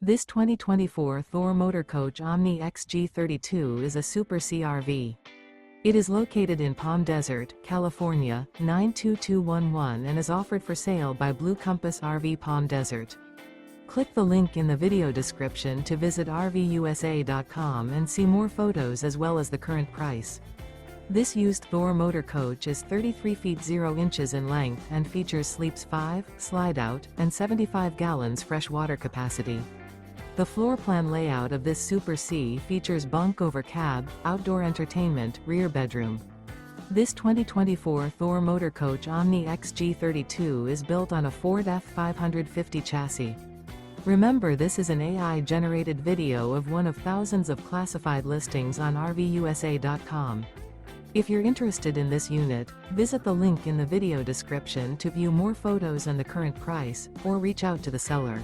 This 2024 Thor Motor Coach Omni XG32 is a Super CRV. It is located in Palm Desert, California, 92211 and is offered for sale by Blue Compass RV Palm Desert. Click the link in the video description to visit RVUSA.com and see more photos as well as the current price. This used Thor motor coach is 33 feet 0 inches in length and features sleeps 5, slide-out, and 75 gallons fresh water capacity. The floor plan layout of this Super C features bunk over cab, outdoor entertainment, rear bedroom. This 2024 Thor motor coach Omni XG32 is built on a Ford F550 chassis. Remember, this is an AI-generated video of one of thousands of classified listings on RVUSA.com. If you're interested in this unit, visit the link in the video description to view more photos and the current price, or reach out to the seller.